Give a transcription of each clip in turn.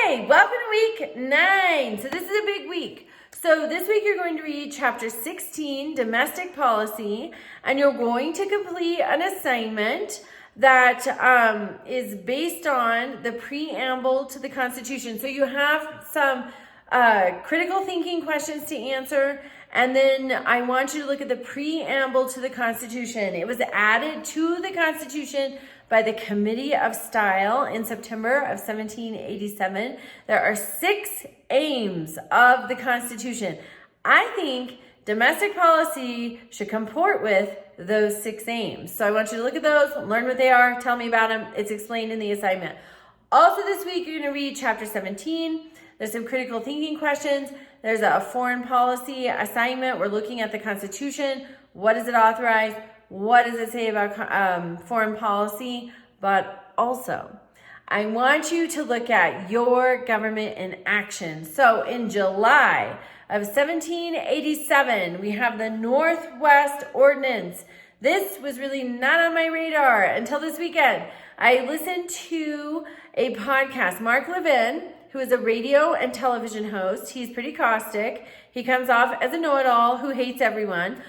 Hey, welcome to week 9. So this is a big week. So this week you're going to read chapter 16, Domestic Policy, and you're going to complete an assignment that is based on the preamble to the Constitution. So you have some critical thinking questions to answer, and then I want you to look at the preamble to the Constitution. It was added to the Constitution by the Committee of Style in September of 1787. There are 6 aims of the Constitution. I think domestic policy should comport with those 6 aims. So I want you to look at those, learn what they are, tell me about them. It's explained in the assignment. Also this week, you're going to read chapter 17. There's some critical thinking questions. There's a foreign policy assignment. We're looking at the Constitution. What does it authorize? What does it say about foreign policy? But also, I want you to look at your government in action. So in July of 1787, we have the Northwest Ordinance. This was really not on my radar until this weekend. I listened to a podcast, Mark Levin, who is a radio and television host. He's pretty caustic. He comes off as a know-it-all who hates everyone.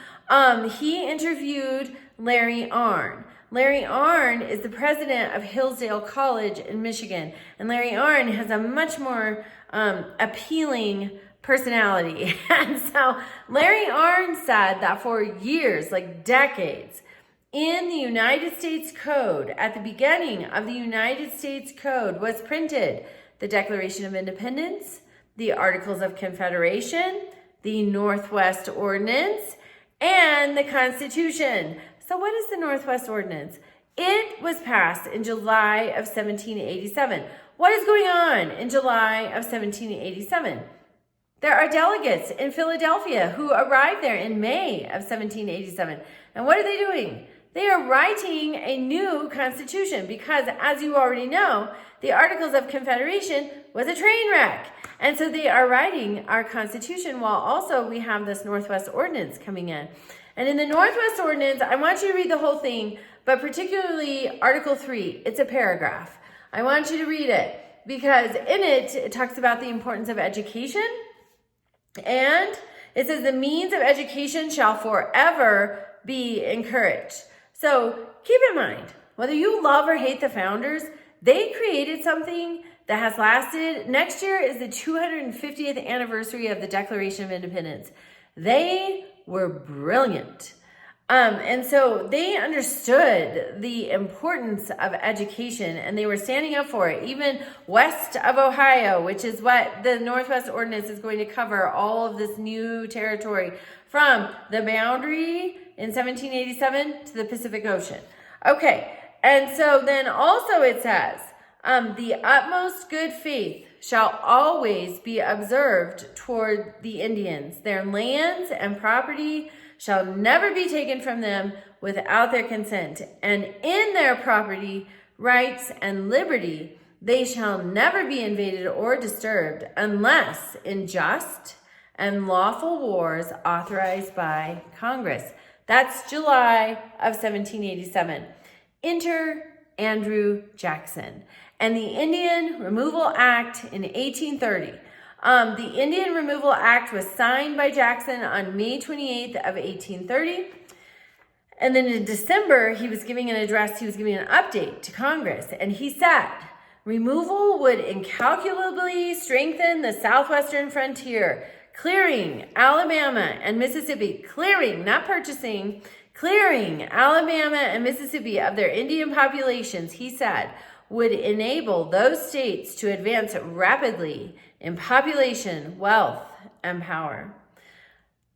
He interviewed Larry Arnn. Larry Arnn is the president of Hillsdale College in Michigan. And Larry Arnn has a much more appealing personality. And so Larry Arnn said that for years, like decades, in the United States Code, at the beginning of the United States Code was printed the Declaration of Independence, the Articles of Confederation, the Northwest Ordinance, and the Constitution. So what is the Northwest Ordinance? It was passed in July of 1787. What is going on in July of 1787? There are delegates in Philadelphia who arrived there in May of 1787. And what are they doing? They are writing a new constitution because, as you already know, the Articles of Confederation was a train wreck. And so they are writing our Constitution while also we have this Northwest Ordinance coming in. And in the Northwest Ordinance, I want you to read the whole thing, but particularly Article 3. It's a paragraph. I want you to read it because in it, it talks about the importance of education. And it says the means of education shall forever be encouraged. So keep in mind, whether you love or hate the founders, they created something that has lasted. Next year is the 250th anniversary of the Declaration of Independence. They were brilliant. And so they understood the importance of education and they were standing up for it. Even west of Ohio, which is what the Northwest Ordinance is going to cover, all of this new territory from the boundary in 1787 to the Pacific Ocean. Okay, and so then also it says, the utmost good faith shall always be observed toward the Indians. Their lands and property shall never be taken from them without their consent. And in their property, rights, and liberty, they shall never be invaded or disturbed unless in just and lawful wars authorized by Congress. That's July of 1787. Enter Andrew Jackson and the Indian Removal Act in 1830. The Indian Removal Act was signed by Jackson on May 28th of 1830. And then in December, he was giving an address, he was giving an update to Congress. And he said, removal would incalculably strengthen the southwestern frontier, clearing Alabama and Mississippi, clearing, not purchasing, clearing Alabama and Mississippi of their Indian populations, he said, would enable those states to advance rapidly in population, wealth, and power.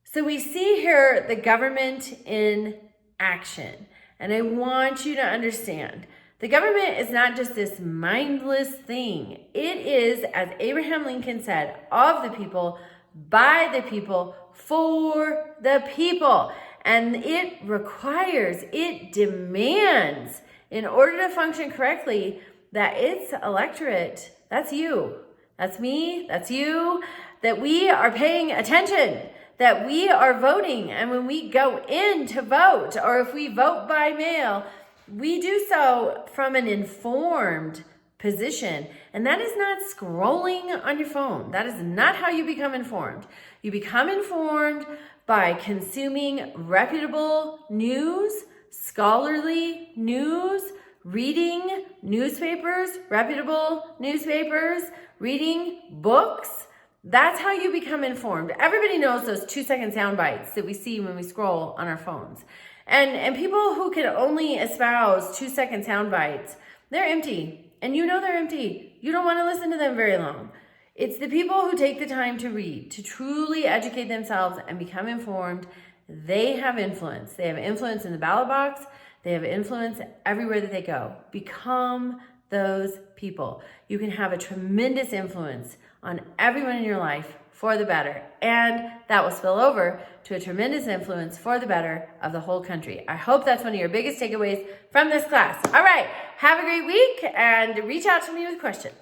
So we see here the government in action. And I want you to understand, the government is not just this mindless thing. It is, as Abraham Lincoln said, of the people, by the people, for the people. And it requires, it demands, in order to function correctly, that its electorate, that's you, that's me, that's you, that we are paying attention, that we are voting. And when we go in to vote, or if we vote by mail, we do so from an informed position. And that is not scrolling on your phone. That is not how you become informed. You become informed by consuming reputable news, scholarly news, reading newspapers, reputable newspapers, reading books. That's how you become informed. Everybody knows those 2-second sound bites that we see when we scroll on our phones. And people who can only espouse 2-second sound bites, they're empty. And you know they're empty. You don't want to listen to them very long. It's the people who take the time to read, to truly educate themselves and become informed. They have influence. They have influence in the ballot box. They have influence everywhere that they go. Become those people. You can have a tremendous influence on everyone in your life for the better. And that will spill over to a tremendous influence for the better of the whole country. I hope that's one of your biggest takeaways from this class. All right, have a great week and reach out to me with questions.